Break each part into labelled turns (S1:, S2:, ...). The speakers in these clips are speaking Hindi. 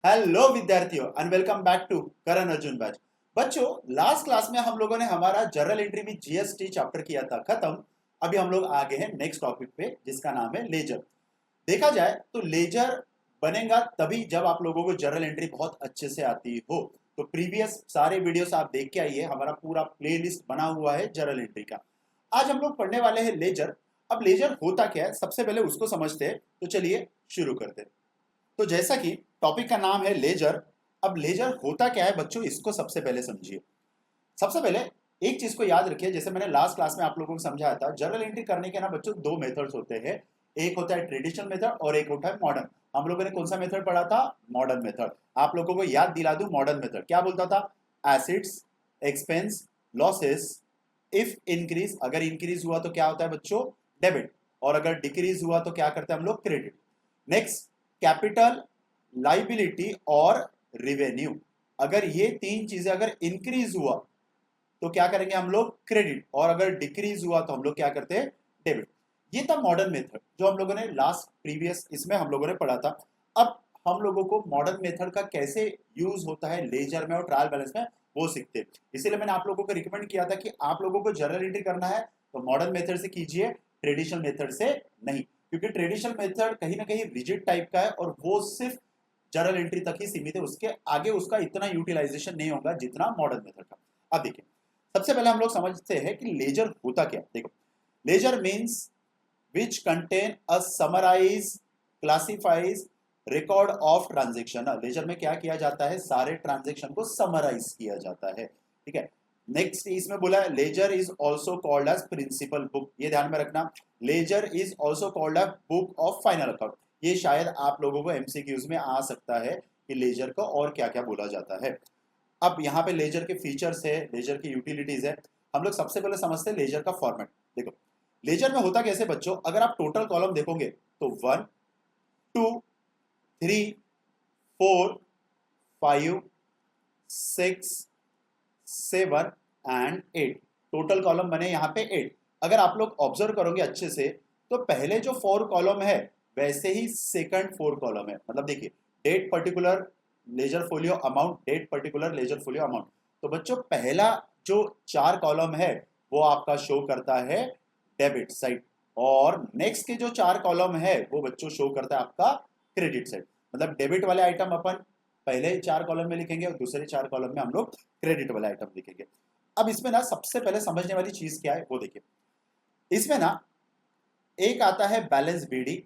S1: हेलो विद्यार्थियों and welcome back to Karan Arjun batch. बच्चों, लास्ट क्लास में हम लोगों ने हमारा journal entry with GST chapter किया था खत्म। अभी हम लोग आगे हैं नेक्स्ट टॉपिक पे जिसका नाम है लेजर। देखा जाए तो लेजर बनेगा तभी जब आप लोगों को जर्नल एंट्री बहुत अच्छे से आती हो। तो प्रीवियस सारे वीडियोस आप देख के आइए, हमारा पूरा प्लेलिस्ट बना हुआ है जर्नल एंट्री का। आज हम लोग पढ़ने वाले हैं लेजर। अब लेजर होता क्या है सबसे पहले उसको समझते हैं, तो चलिए शुरू करते हैं। तो जैसा कि टॉपिक का नाम है लेजर, अब लेजर होता क्या है बच्चों, इसको सबसे पहले समझिए। सबसे पहले एक चीज को याद रखिए, जैसे मैंने लास्ट क्लास में आप लोगों को समझाया था, जर्नल एंट्री करने के ना बच्चों दो मेथड्स होते हैं। एक होता है ट्रेडिशनल मेथड और एक होता है मॉडर्न। हम लोगों ने कौन सा मेथड पढ़ा था? Modern method. आप लोगों को याद दिला दूं, मॉडर्न मेथड क्या बोलता था? Acids, expense, losses, if increase, अगर इंक्रीज हुआ तो क्या होता है बच्चों? डेबिट। और अगर डिक्रीज हुआ तो क्या करते हैं हम लोग? क्रेडिट। नेक्स्ट, कैपिटल, लाइबिलिटी और रिवेन्यू। अगर ये तीन चीजें अगर इंक्रीज हुआ तो क्या करेंगे हम लोग? क्रेडिट। और अगर डिक्रीज हुआ तो हम लोग क्या करते हैं? डेबिट। ये था मॉडर्न मेथड जो हम लोगों ने लास्ट प्रीवियस इसमें हम लोगों ने पढ़ा था। अब हम लोगों को मॉडर्न मेथड का कैसे यूज होता है लेजर में और ट्रायल बैलेंस में वो सीखते हैं। इसीलिए मैंने आप लोगों को रिकमेंड किया था कि आप लोगों को जर्नल एंट्री करना है तो मॉडर्न मेथड से कीजिए, ट्रेडिशनल मेथड से नहीं। क्योंकि ट्रेडिशनल मेथड कहीं ना कहीं रिजिड टाइप का है और वो सिर्फ जर्नल एंट्री तक ही सीमित है, उसके आगे उसका इतना यूटिलाइजेशन नहीं होगा जितना मॉडर्न मेथड का। अब देखिए, सबसे पहले हम लोग समझते हैं कि लेजर होता क्या। देखो, ledger means which contain a summarise, classifies, record of transaction. Ledger में क्या किया जाता है? सारे ट्रांजेक्शन को समराइज किया जाता है। ठीक है। नेक्स्ट इसमें बोला है ledger is also called as principal book. ये ध्यान में रखना, ledger is also called as book of final account. ये शायद आप लोगों को एमसीक्यूज में आ सकता है कि लेजर को और क्या क्या बोला जाता है। अब यहाँ पे लेजर के फीचर्स है, लेजर की यूटिलिटीज है। हम लोग सबसे पहले समझते हैं लेजर का फॉर्मेट। देखो, लेजर में होता कैसे बच्चों, अगर आप टोटल कॉलम देखोगे तो 1, 2, 3, 4, 5, 6, 7 एंड 8। टोटल कॉलम बने यहाँ पे 8। अगर आप लोग ऑब्जर्व करोगे अच्छे से तो पहले जो 4 कॉलम है वैसे ही सेकंड 4 कॉलम है। मतलब देखिए, date particular ledger folio amount, date particular ledger folio amount. तो बच्चों पहला जो 4 कॉलम है वो आपका शो करता है डेबिट साइड, और नेक्स्ट के जो 4 कॉलम है वो बच्चों शो करता है आपका क्रेडिट साइड। मतलब डेबिट वाले आइटम अपन पहले 4 कॉलम में लिखेंगे और दूसरे 4 कॉलम में हम लोग क्रेडिट वाले आइटम लिखेंगे। अब इसमें ना सबसे पहले समझने वाली चीज क्या है वो देखिए। इसमें ना एक आता है बैलेंस बीडी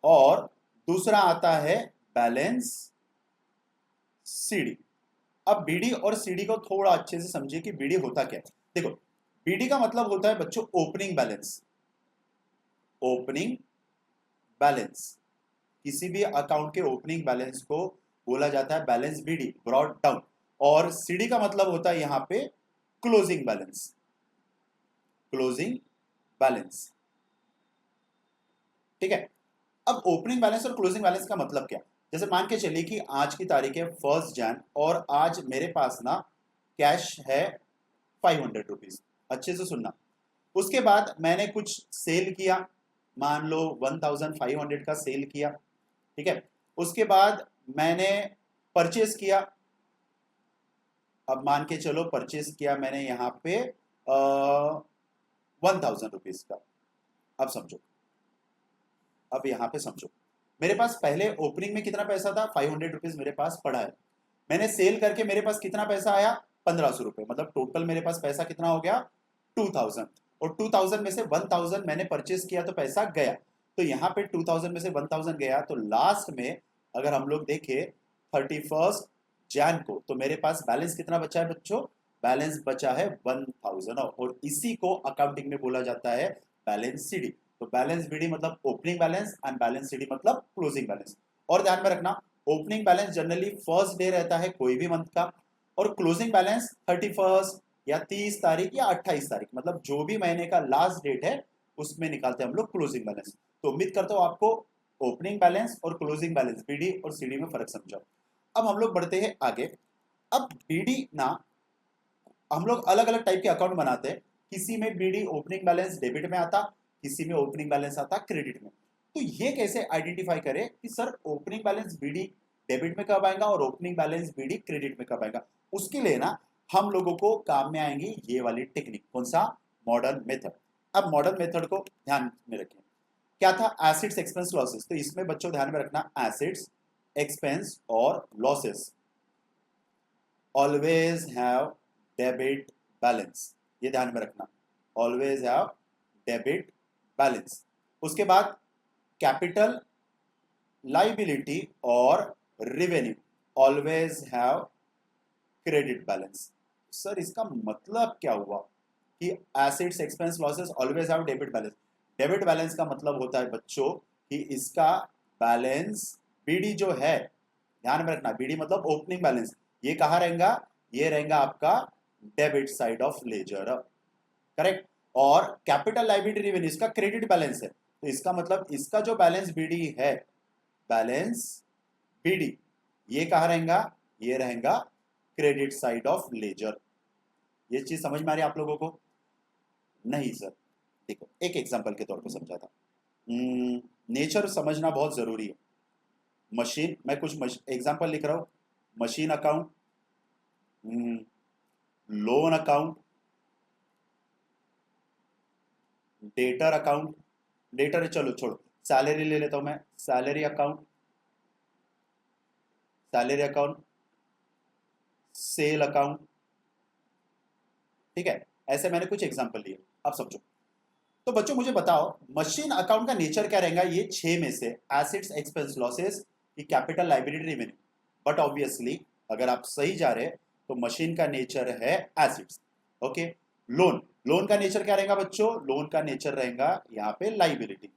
S1: और दूसरा आता है बैलेंस सीडी। अब बीडी और सीडी को थोड़ा अच्छे से समझिए कि बीडी होता क्या है। देखो, बीडी का मतलब होता है बच्चों ओपनिंग बैलेंस। ओपनिंग बैलेंस, किसी भी अकाउंट के ओपनिंग बैलेंस को बोला जाता है बैलेंस बीडी, ब्रॉट डाउन। और सीडी का मतलब होता है यहां पे क्लोजिंग बैलेंस। क्लोजिंग बैलेंस, ठीक है। अब ओपनिंग बैलेंस और क्लोजिंग बैलेंस का मतलब क्या? जैसे मान के चलिए कि आज की तारीख है 1 जन और आज मेरे पास ना कैश है 500 रुपीज। अच्छे से सुनना। उसके बाद मैंने कुछ सेल किया, मान लो 1500 का सेल किया, ठीक है। उसके बाद मैंने परचेस किया। अब मान के चलो परचेस किया मैंने यहाँ पे 1000 रुपीज का। अब समझो, अब यहाँ पे समझो, मेरे पास पहले ओपनिंग में कितना पैसा था? 500 रुपीज मेरे पास पड़ा है। मैंने सेल करके मेरे पास कितना पैसा आया? 1500 रुपये। मतलब टोटल मेरे पास पैसा कितना हो गया? 2000। और 2000 में से 1000 मैंने परचेस किया तो पैसा गया। तो यहाँ पे 2000 में से 1000 गया, तो लास्ट में अगर हम लोग देखें 31 जन को तो मेरे पास बैलेंस कितना बचा है बच्चों? बैलेंस बचा है 1000। और इसी को अकाउंटिंग में बोला जाता है बैलेंस सीडी। तो बैलेंस बीडी मतलब opening balance and balance CD मतलब क्लोजिंग बैलेंस। और ध्यान में रखना, opening balance generally first day रहता है कोई भी मंथ का, और क्लोजिंग बैलेंस 31 या 30 तारीख या 28 तारीख, मतलब जो भी महीने का लास्ट डेट है उसमें निकालते हैं हम लोग क्लोजिंग बैलेंस। तो उम्मीद करता हूं आपको ओपनिंग बैलेंस और क्लोजिंग बैलेंस बीडी और सीडी में फर्क समझा। अब हम लोग बढ़ते हैं आगे। अब बीडी ना हम लोग अलग अलग टाइप के अकाउंट बनाते हैं। किसी में बीडी ओपनिंग बैलेंस डेबिट में आता, किसी में ओपनिंग बैलेंस आता क्रेडिट में। तो ये कैसे आइडेंटिफाई करें कि sir opening balance BD debit में कब आएगा और ओपनिंग बैलेंस बीडी क्रेडिट में कब आएगा? उसके लिए ना हम लोगों को काम में आएंगी ये वाली टेक्निक। कौन सा? Modern method. अब मॉडर्न मेथड को ध्यान में रखें। क्या था? Assets expense losses. तो इसमें बच्चों ध्यान में रखना, एसेट्स एक्सपेंस और losses always have debit balance. ये ध्यान में रखना, ऑलवेज हैव डेबिट बैलेंस। उसके बाद कैपिटल लाइबिलिटी और revenue always have credit balance. Sir इसका मतलब क्या हुआ कि assets expense losses always have debit balance? Debit balance का मतलब होता है बच्चों कि इसका बैलेंस बीडी जो है, ध्यान में रखना, बीडी मतलब ओपनिंग बैलेंस, ये कहां रहेगा? ये रहेगा आपका debit side of ledger, correct. और कैपिटल लायबिलिटी रेवेन्यू इसका क्रेडिट बैलेंस है, तो इसका मतलब इसका जो बैलेंस बीडी है, बैलेंस बीडी, ये कहां रहेगा? ये रहेगा क्रेडिट साइड ऑफ लेजर। ये चीज समझ में आ रही है आप लोगों को? नहीं सर, देखो एक एग्जांपल के तौर पर समझा था। नेचर समझना बहुत जरूरी है। मशीन, मैं कुछ एग्जांपल लिख रहा हूं। Machine account, loan account, debtor account, debtor चलो छोड़ो, सैलरी ले लेता हूं मैं, salary account, salary account, sale account, ठीक है। ऐसे मैंने कुछ एग्जांपल लिए, अब समझो। तो बच्चों मुझे बताओ मशीन अकाउंट का नेचर क्या रहेगा? ये 6 में से एसेट्स एक्सपेंस लॉसेस की capital liability revenue. But obviously अगर आप सही जा रहे हैं तो मशीन का नेचर है एसेट्स, ओके। लोन, लोन का नेचर क्या रहेगा बच्चों? लोन का नेचर रहेगा यहाँ पे लायबिलिटी।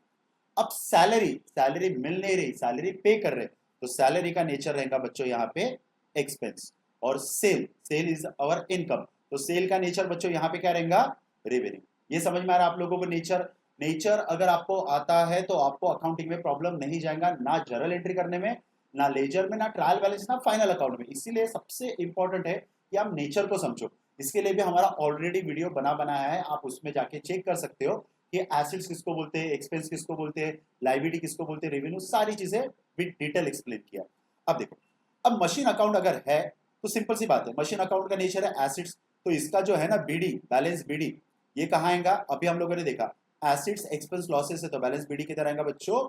S1: अब सैलरी, सैलरी मिल नहीं रही, सैलरी पे कर रहे, तो सैलरी का नेचर रहेगा बच्चों यहाँ पे एक्सपेंस। और sale, sale is our income, तो सेल का नेचर बच्चों यहाँ पे क्या रहेगा? रेवेन्यू। ये समझ में आ रहा है आप लोगों को? नेचर, नेचर अगर आपको आता है तो आपको अकाउंटिंग में प्रॉब्लम नहीं जाएगा, ना जर्नल एंट्री करने में, ना लेजर में, ना ट्रायल बैलेंस, ना फाइनल अकाउंट में। इसीलिए सबसे इंपॉर्टेंट है कि आप नेचर को समझो। इसके लिए भी हमारा ऑलरेडी वीडियो बनाया है, आप उसमें जाके चेक कर सकते हो कि एसेट्स किसको बोलते हैं, एक्सपेंस किसको बोलते हैं, लायबिलिटी किसको बोलते हैं, रेवेन्यू, सारी चीजें विद डिटेल एक्सप्लेन किया। अब देखो, अब मशीन अकाउंट अगर है तो सिंपल सी बात है, मशीन अकाउंट का नेचर है एसेट्स, तो इसका जो है ना बीडी, बैलेंस बीडी, ये कहाँ आएगा? अभी हम लोगों ने देखा एसेट्स एक्सपेंस लॉसेस है, तो बैलेंस बीडी किधर आएगा बच्चों?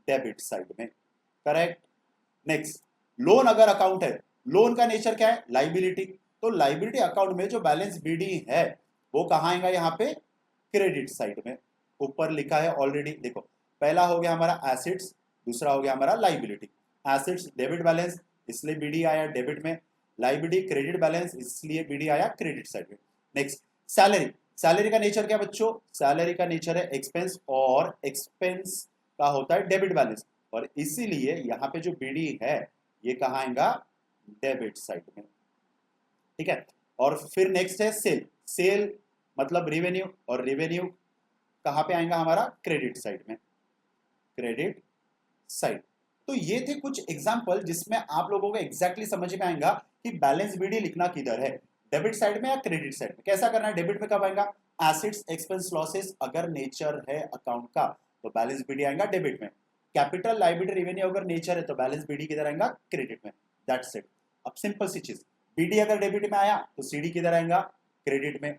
S1: डेबिट साइड में, करेक्ट। नेक्स्ट, लोन अगर अकाउंट है, लोन का नेचर क्या है? लायबिलिटी, तो लायबिलिटी अकाउंट में जो बैलेंस बीडी है वो कहाँ आएगा? यहाँ पे क्रेडिट साइड में। ऊपर लिखा है ऑलरेडी, देखो पहला हो गया हमारा एसेट्स, दूसरा हो गया हमारा लायबिलिटी। एसेट्स डेबिट बैलेंस, इसलिए बीडी आया डेबिट में, लायबिलिटी क्रेडिट बैलेंस, इसलिए बीडी आया क्रेडिट साइड में। नेक्स्ट, सैलरी, सैलरी का नेचर क्या बच्चों? सैलरी का नेचर है एक्सपेंस, और एक्सपेंस का होता है डेबिट बैलेंस, और इसीलिए यहाँ पे जो बीडी है ये कहाँ आएगा? डेबिट साइड में, ठीक है। और फिर नेक्स्ट है सेल, सेल मतलब रेवेन्यू, और रेवेन्यू कहाँ पे आएगा हमारा? क्रेडिट साइड में, क्रेडिट साइड। तो ये थे कुछ एग्जांपल जिसमें आप लोगों को एग्जैक्टली समझ में आएगा कि बैलेंस बीडी लिखना किधर है, डेबिट साइड में या क्रेडिट साइड में। कैसा करना है? डेबिट में कब आएगा? एसेट्स एक्सपेंस लॉसेस अगर नेचर है अकाउंट का तो बैलेंस बीडी आएगा डेबिट में। कैपिटल लायबिलिटी रेवेन्यू अगर नेचर है तो बैलेंस बीडी किधर आएगा? क्रेडिट में, दैट्स इट। अब सिंपल सी चीज, बीडी अगर डेबिट में आया तो सीडी किधर आएगा? क्रेडिट में।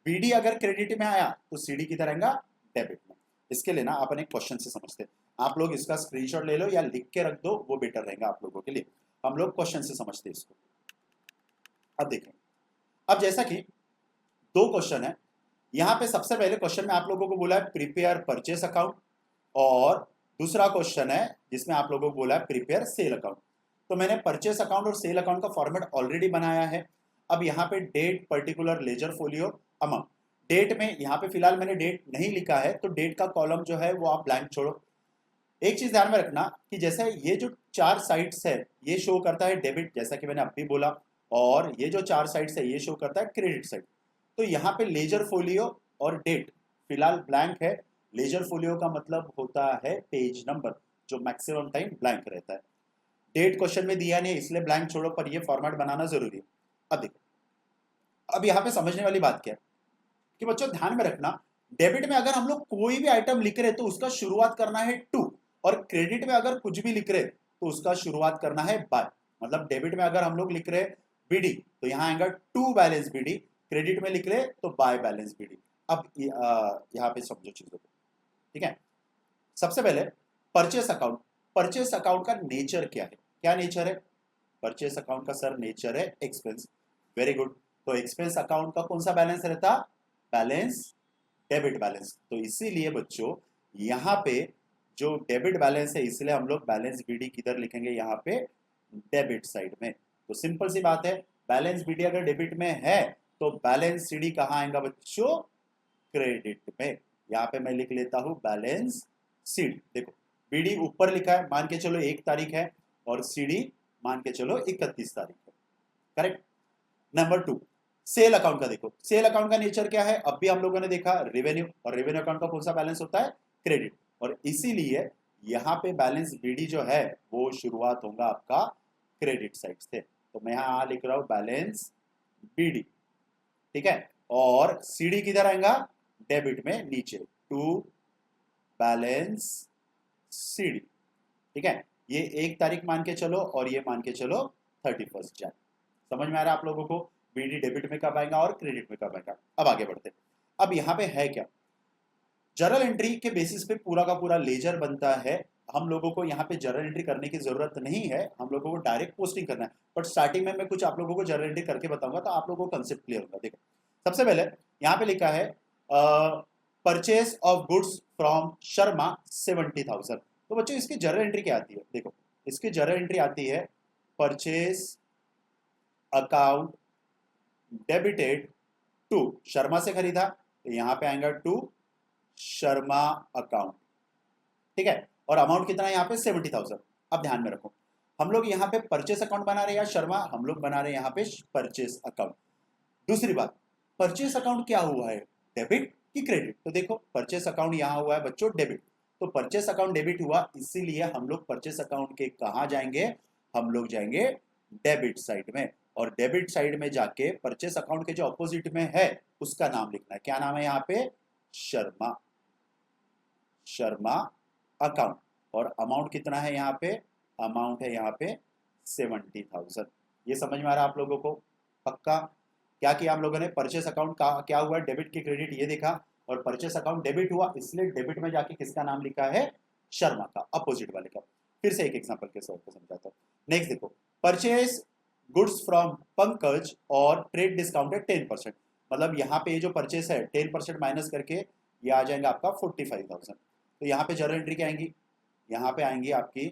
S1: बीडी अगर क्रेडिट में आया तो सीडी किधर आएगा? डेबिट में। इसके लिए ना अपन एक क्वेश्चन से समझते हैं, आप लोग इसका स्क्रीनशॉट ले लो या लिख के रख दो, वो बेटर रहेगा आप लोगों के लिए। हम लोग क्वेश्चन से समझते हैं इसको। अब देखें, अब जैसा कि दो क्वेश्चन है, यहां पे सबसे पहले क्वेश्चन में आप लोगों को बोला है प्रिपेयर परचेस अकाउंट, और दूसरा क्वेश्चन है जिसमें आप लोगों को बोला है प्रिपेयर सेल अकाउंट। तो मैंने परचेस अकाउंट और सेल अकाउंट का फॉर्मेट ऑलरेडी बनाया है। अब यहाँ पे date, particular, ledger, folio, amount. Date में यहाँ पे फिलहाल मैंने डेट नहीं लिखा है, तो डेट का कॉलम जो है वो आप ब्लैंक छोड़ो। एक चीज ध्यान में रखना कि जैसे ये जो 4 साइड्स है ये शो करता है डेबिट, जैसा कि मैंने अभी बोला, और ये जो 4 साइड्स है ये शो करता है क्रेडिट साइड। तो यहाँ पे लेजर, फोलियो और डेट फिलहाल ब्लैंक है। लेजर फोलियो का मतलब होता है पेज नंबर, जो मैक्सिमम टाइम ब्लैंक रहता है। डेट क्वेश्चन में दिया नहीं इसलिए ब्लैंक छोड़ो, पर ये फॉर्मेट बनाना जरूरी है। अब देखो, अब यहाँ पे समझने वाली बात क्या है कि बच्चों ध्यान में रखना, डेबिट में अगर हम लोग कोई भी आइटम लिख रहे हैं तो उसका शुरुआत करना है टू, और क्रेडिट में अगर कुछ भी लिख रहे तो उसका शुरुआत करना है बाय। मतलब डेबिट में अगर हम लोग लिख रहे बीडी तो यहाँ आएगा टू बैलेंस बीडी, क्रेडिट में लिख रहे तो बाय बैलेंस बीडी। अब यहाँ पे समझो चीजों को, ठीक है। सबसे पहले परचेस अकाउंट, परचेस अकाउंट का नेचर क्या है, क्या नेचर है परचेस अकाउंट का? सर नेचर है एक्सपेंस। Very good. तो एक्सपेंस अकाउंट का कौन सा बैलेंस रहता? Balance debit balance. तो इसीलिए बच्चों यहाँ पे जो डेबिट बैलेंस है इसलिए हम लोग बैलेंस बीडी किधर लिखेंगे? यहाँ पे डेबिट साइड में। तो सिंपल सी बात है, बैलेंस बीडी अगर डेबिट में है तो बैलेंस सीडी कहाँ आएगा बच्चों? क्रेडिट में। यहाँ पे मैं लिख लेता हूं बैलेंस सीडी। देखो बीडी ऊपर लिखा है, मान के चलो 1 तारीख है, और सीडी मान के चलो 31 तारीख है, करेक्ट। नंबर 2 सेल अकाउंट का देखो, सेल अकाउंट का नेचर क्या है? अब भी हम लोगों ने देखा रेवेन्यू, और रेवेन्यू अकाउंट का कौन सा बैलेंस होता है? क्रेडिट। और इसीलिए यहाँ पे बैलेंस बीडी जो है वो शुरुआत होगा आपका क्रेडिट साइड से। तो मैं यहाँ लिख रहा हूं बैलेंस बीडी, ठीक है। और सीडी किधर आएगा? डेबिट में नीचे, टू बैलेंस सीडी, ठीक है। ये 1 तारीख मान के चलो और ये मान के चलो 31 जन। समझ में आ रहा है आप लोगों को? बीडी डेबिट में कब आएगा और क्रेडिट में कब आएगा? अब आगे बढ़ते। अब यहाँ पे है क्या, जर्नल एंट्री के बेसिस पे पूरा का पूरा लेजर बनता है। हम लोगों को यहाँ पे जर्नल एंट्री करने की जरूरत नहीं है, हम लोगों को डायरेक्ट पोस्टिंग करना है। बट स्टार्टिंग में मैं कुछ आप लोगों को जर्नल एंट्री करके बताऊंगा तो आप लोगों को कंसेप्ट क्लियर होगा। देखो सबसे पहले यहाँ पे लिखा है purchase of goods from Sharma 70,000। तो बच्चों इसकी जर्नल एंट्री क्या आती है? देखो इसकी जर्नल एंट्री आती है purchase account debited to Sharma से खरीदा, तो यहाँ पे आएगा टू शर्मा अकाउंट, ठीक है। और अमाउंट कितना है यहाँ पे? 70,000। अब ध्यान में रखो, हम लोग यहाँ पे परचेस अकाउंट बना रहे हैं या शर्मा? हम लोग बना रहे हैं यहाँ पे परचेस अकाउंट। दूसरी बात, परचेस अकाउंट क्या हुआ है, डेबिट कि क्रेडिट? तो देखो परचेस अकाउंट यहाँ हुआ है बच्चों डेबिट, तो परचेस अकाउंट डेबिट हुआ, इसीलिए हम लोग परचेस अकाउंट के कहाँ जाएंगे? हम लोग जाएंगे डेबिट साइड में। और डेबिट साइड में जाके परचेस अकाउंट के जो अपोजिट में है उसका नाम लिखना है। क्या नाम है यहाँ पे? शर्मा, शर्मा अकाउंट। और अमाउंट कितना है यहाँ पे? अमाउंट है यहाँ पे 70,000। ये समझ में आ रहा है आप लोगों को? पक्का? क्या किया हम लोगों ने? परचेस अकाउंट का क्या हुआ? डेबिट की क्रेडिट ये देखा, और परचेस अकाउंट डेबिट हुआ इसलिए डेबिट में जाके किसका नाम लिखा है? शर्मा का, अपोजिट वाले का। फिर से एक एग्जांपल के साथ समझाता हूँ। नेक्स्ट देखो, परचेस गुड्स फ्रॉम पंकज और ट्रेड डिस्काउंट है 10%। मतलब यहाँ पे ये जो परचेस है 10% माइनस करके ये आ जाएगा आपका 45,000। तो यहाँ पे जर्नल एंट्री क्या आएंगी? यहाँ पे आएंगी आपकी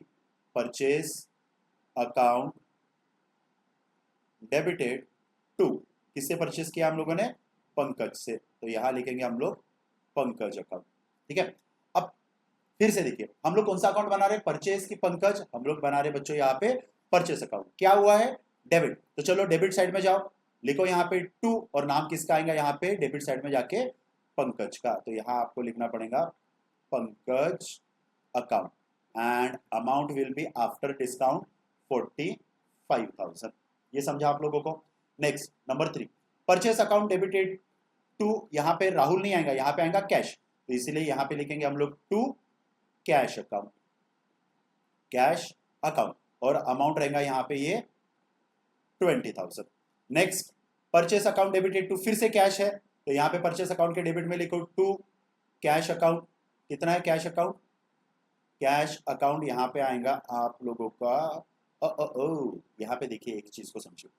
S1: परचेस अकाउंट डेबिटेड टू, किससे परचेस किया हम लोगों ने? पंकज से, तो यहाँ लिखेंगे हम लोग पंकज अकाउंट, ठीक है। अब फिर से देखिए हम लोग कौन सा अकाउंट बना रहे हैं? परचेस की पंकज, हम लोग बना रहे बच्चों यहाँ पे परचेस अकाउंट। क्या हुआ है? डेबिट। तो चलो डेबिट साइड में जाओ, लिखो यहाँ पे टू, और नाम किसका आएगा यहाँ पे डेबिट साइड में जाके? पंकज का। तो यहाँ आपको लिखना पड़ेगा Pankaj account, and amount will be after discount 45,000। ये समझा आप लोगों को? Next number 3, purchase account debited to, यहाँ पे राहुल नहीं आएगा, यहाँ पे आएगा कैश, तो इसीलिए यहाँ पे लिखेंगे हम लोग to cash account, cash account. और अमाउंट रहेगा यहाँ पे ये 20,000। Next purchase account debited to, फिर से कैश है, तो यहाँ पे परचेस अकाउंट के डेबिट में लिखो टू कैश अकाउंट। कितना है कैश अकाउंट? कैश अकाउंट यहाँ पे आएगा आप लोगों का यहाँ पे देखिए एक चीज को समझो,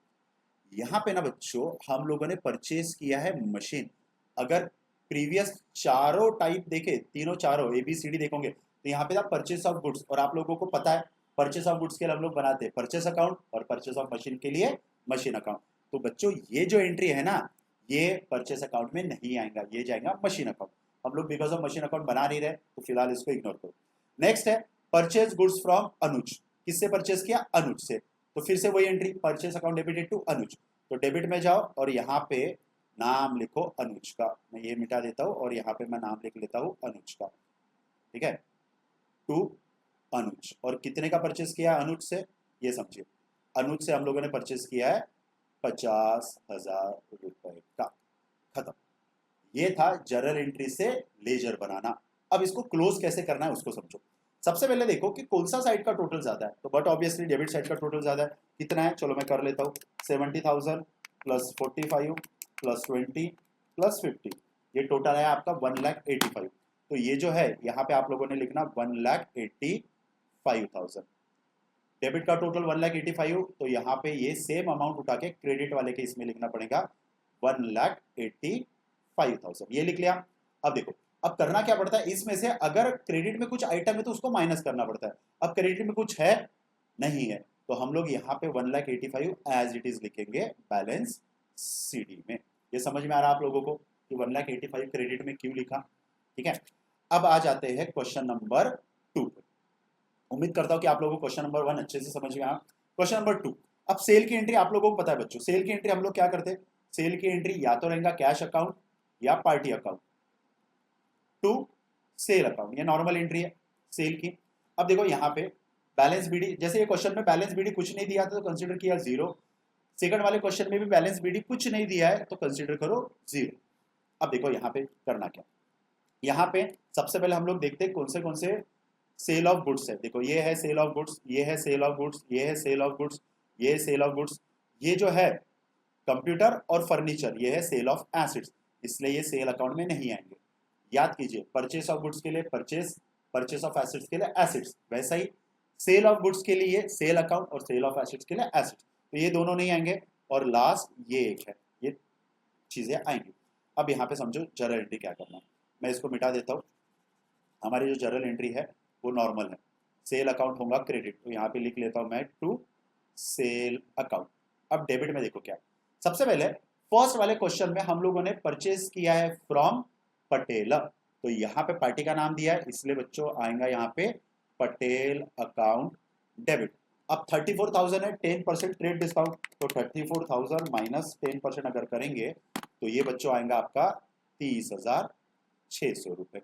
S1: यहाँ पे ना बच्चों हम लोगों ने परचेस किया है मशीन। अगर प्रीवियस चारों टाइप देखे, तीनों चारों ABCD देखोगे तो यहाँ पे था परचेस ऑफ गुड्स, और आप लोगों को पता है परचेस ऑफ गुड्स के लिए हम लोग बनाते हैं परचेस अकाउंट, और परचेस ऑफ मशीन के लिए मशीन अकाउंट। तो बच्चों ये जो एंट्री है ना ये परचेस अकाउंट में नहीं आएगा, ये जाएगा मशीन अकाउंट। हम लोग बिकॉज ऑफ मशीन अकाउंट बना नहीं रहे तो फिलहाल इसको इग्नोर करो। नेक्स्ट है परचेज गुड्स फ्रॉम अनुज, किससे परचेस किया? अनुज से, तो फिर से वही entry purchase account debited to Anuj. तो डेबिट में जाओ और यहाँ पे नाम लिखो अनुज का, मैं ये मिटा देता हूँ और यहाँ पे मैं नाम लिख लेता हूँ अनुज का, ठीक है, टू अनुज। और कितने का परचेस किया अनुज से? ये समझिए अनुज से हम लोगों ने परचेस किया है 50,000 रुपए का। खत्म। ये था जर्नल एंट्री से लेजर बनाना। अब इसको क्लोज कैसे करना है उसको समझो। सबसे पहले देखो कि कौन सा साइड का टोटल ज्यादा है, तो बट ऑब्वियसली डेबिट साइड का टोटल ज्यादा है। कितना है, चलो मैं कर लेता हूँ, 70,000 प्लस 45 प्लस 20 प्लस 50, ये टोटल है आपका 1,85,000। तो ये जो है यहाँ पे आप लोगों ने लिखना 1,85,000। डेबिट का टोटल 1,85,000, तो यहाँ पे ये सेम अमाउंट उठा के क्रेडिट वाले के इसमें लिखना पड़ेगा 1,85,000, ये लिख लिया। अब देखो, अब करना क्या पड़ता है इसमें से, अगर क्रेडिट में कुछ आइटम है तो उसको माइनस करना पड़ता है। अब क्रेडिट में कुछ है नहीं है, तो हम लोग यहाँ पे 1,85,000 एज इट इज लिखेंगे बैलेंस सीडी में। ये समझ में आ रहा है आप लोगों को कि 1,85,000 क्रेडिट में क्यों लिखा? ठीक है, अब आ जाते हैं क्वेश्चन नंबर 2। उम्मीद करता हूं कि आप लोगों को क्वेश्चन नंबर 1 अच्छे से समझ में आया। क्वेश्चन नंबर 2, अब सेल की एंट्री आप लोगों को पता है बच्चों, सेल की एंट्री हम लोग क्या करते हैं, सेल की एंट्री या तो रहेगा कैश अकाउंट या party account to sale account, ये नॉर्मल एंट्री है सेल की। अब देखो यहाँ पे बैलेंस बीडी, जैसे ये क्वेश्चन में बैलेंस बीडी कुछ नहीं दिया था तो कंसीडर किया 0। सेकंड वाले क्वेश्चन में भी बैलेंस बीडी कुछ नहीं दिया है तो कंसीडर करो 0। अब देखो यहाँ पे करना क्या, यहाँ पे सबसे पहले हम लोग देखते हैं कौन से सेल ऑफ गुड्स है। देखो ये है सेल ऑफ गुड्स, ये है सेल ऑफ गुड्स, ये है सेल ऑफ गुड्स, ये है सेल ऑफ गुड्स, ये जो है कंप्यूटर और फर्नीचर ये है सेल ऑफ एसिड्स, इसलिए ये सेल अकाउंट में नहीं आएंगे। याद कीजिए, परचेस ऑफ गुड्स के लिए परचेस, परचेस ऑफ एसिड्स के लिए एसिड्स, वैसा ही सेल ऑफ गुड्स के लिए सेल अकाउंट और सेल ऑफ एसिड्स के लिए एसिड्स, तो ये दोनों नहीं आएंगे। और लास्ट ये एक है, ये चीजें आएंगी। अब यहाँ पे समझो जर्नल एंट्री क्या करना है, मैं इसको मिटा देता हूँ। हमारी जो जर्नल एंट्री है वो नॉर्मल है, सेल अकाउंट होगा क्रेडिट, तो यहाँ पे लिख लेता हूँ मैं टू सेल अकाउंट। अब डेबिट में देखो क्या, सबसे पहले फर्स्ट वाले क्वेश्चन में हम लोगों ने परचेज किया है फ्रॉम पटेल, तो यहाँ पे पार्टी का नाम दिया है इसलिए बच्चों आएगा यहाँ पे पटेल अकाउंट डेबिट। अब 34,000 है, 10% ट्रेड डिस्काउंट, तो 34,000 माइनस 10% अगर करेंगे तो ये बच्चों आएगा आपका 30,600 रुपए,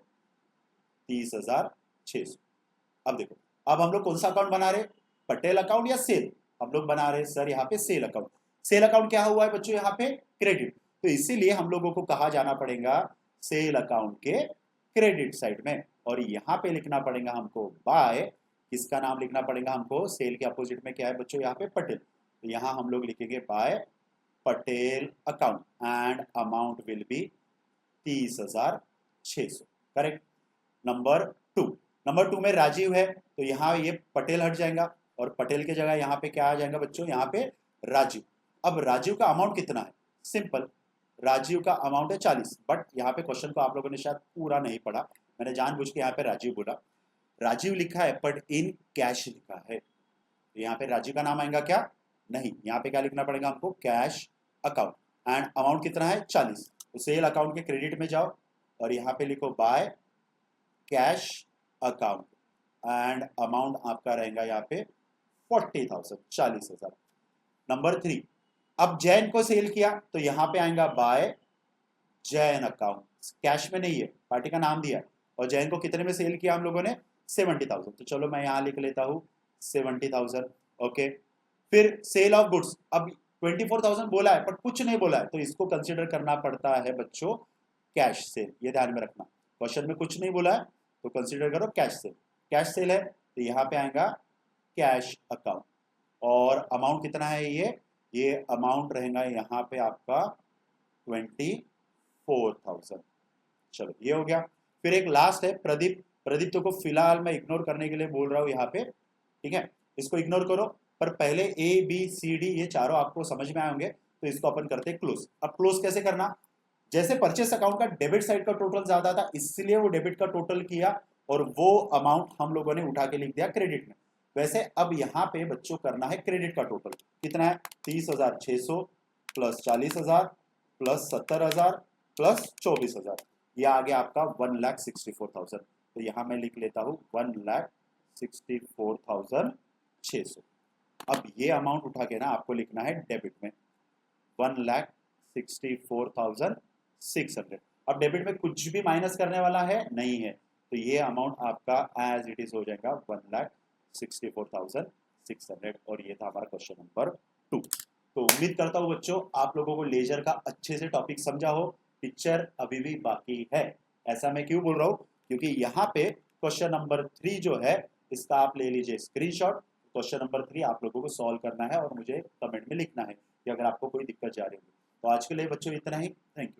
S1: 30,600। अब देखो, अब हम लोग कौन सा अकाउंट बना रहे, पटेल अकाउंट या सेल? हम लोग बना रहे सर यहाँ पे सेल अकाउंट। सेल अकाउंट क्या हुआ है बच्चों यहाँ पे, क्रेडिट, तो इसीलिए हम लोगों को कहा जाना पड़ेगा सेल अकाउंट के क्रेडिट साइड में, और यहाँ पे लिखना पड़ेगा हमको बाय, किसका नाम लिखना पड़ेगा हमको, सेल के अपोजिट में क्या है बच्चों यहाँ पे पटेल, तो यहाँ हम लोग लिखेंगे by Patel account and amount will be 30,600, correct. Number two में राजीव है, तो यहाँ ये पटेल हट जाएगा और पटेल के जगह यहाँ पे क्या आ जाएगा बच्चों, यहाँ पे राजीव। अब राजीव का अमाउंट कितना है, सिंपल, राजीव का अमाउंट है 40, बट यहाँ पे क्वेश्चन को आप लोगों ने शायद पूरा नहीं पढ़ा, मैंने जानबूझ के यहाँ पे राजीव बोला। राजीव लिखा है बट इन कैश लिखा है, तो यहाँ पे राजीव का नाम आएगा क्या, नहीं, यहाँ पे क्या लिखना पड़ेगा हमको, कैश अकाउंट एंड अमाउंट कितना है 40, तो सेल अकाउंट के क्रेडिट में जाओ और यहाँ पे लिखो by cash account and amount आपका रहेगा यहाँ पे 40,000, 40,000। नंबर 3, अब जैन को सेल किया तो यहाँ पे आएगा बाय जैन अकाउंट, कैश में नहीं है, पार्टी का नाम दिया, और जैन को कितने में सेल किया हम लोगों ने, 70,000, तो चलो मैं यहाँ लिख लेता हूँ 70,000, ओके। फिर सेल ऑफ गुड्स, अब 24,000 बोला है पर कुछ नहीं बोला है, तो इसको कंसिडर करना पड़ता है बच्चों कैश सेल, ये ध्यान में रखना, क्वेश्चन में कुछ नहीं बोला है तो कंसिडर करो कैश सेल। कैश सेल है तो यहाँ पे आएगा कैश अकाउंट, और अमाउंट कितना है ये अमाउंट रहेगा यहाँ पे आपका 24,000, चलो ये हो गया। फिर एक लास्ट है प्रदीप, प्रदीप तो को फिलहाल मैं इग्नोर करने के लिए बोल रहा हूँ यहाँ पे, ठीक है, इसको इग्नोर करो, पर पहले ए बी सी डी ये चारों आपको समझ में आए होंगे, तो इसको अपन करते हैं क्लोज। अब क्लोज कैसे करना, जैसे परचेस अकाउंट का डेबिट साइड का टोटल ज्यादा था इसलिए वो डेबिट का टोटल किया और वो अमाउंट हम लोगों ने उठा के लिख दिया क्रेडिट में, वैसे अब यहाँ पे बच्चों करना है क्रेडिट का टोटल, कितना है 30,600 प्लस 40,000 प्लस 70,000 प्लस 24,000, ये आ गया आपका 1,64,000, तो यहाँ मैं लिख लेता हूँ 1,64,600। अब ये अमाउंट उठा के ना आपको लिखना है डेबिट में 1,64,600। अब डेबिट में कुछ भी माइनस करने वाला है नहीं है, तो ये अमाउंट आपका एज इट इज हो जाएगा 1,64,600, और ये था हमारा क्वेश्चन नंबर 2। तो उम्मीद करता हूँ बच्चों आप लोगों को लेजर का अच्छे से टॉपिक समझा हो, पिक्चर अभी भी बाकी है। ऐसा मैं क्यों बोल रहा हूँ, क्योंकि यहाँ पे क्वेश्चन नंबर 3 जो है इसका आप ले लीजिए स्क्रीनशॉट। क्वेश्चन नंबर 3 आप लोगों को सॉल्व करना है और मुझे कमेंट में लिखना है कि अगर आपको कोई दिक्कत जा रही होगी। तो आज के लिए बच्चों इतना ही। Thank you.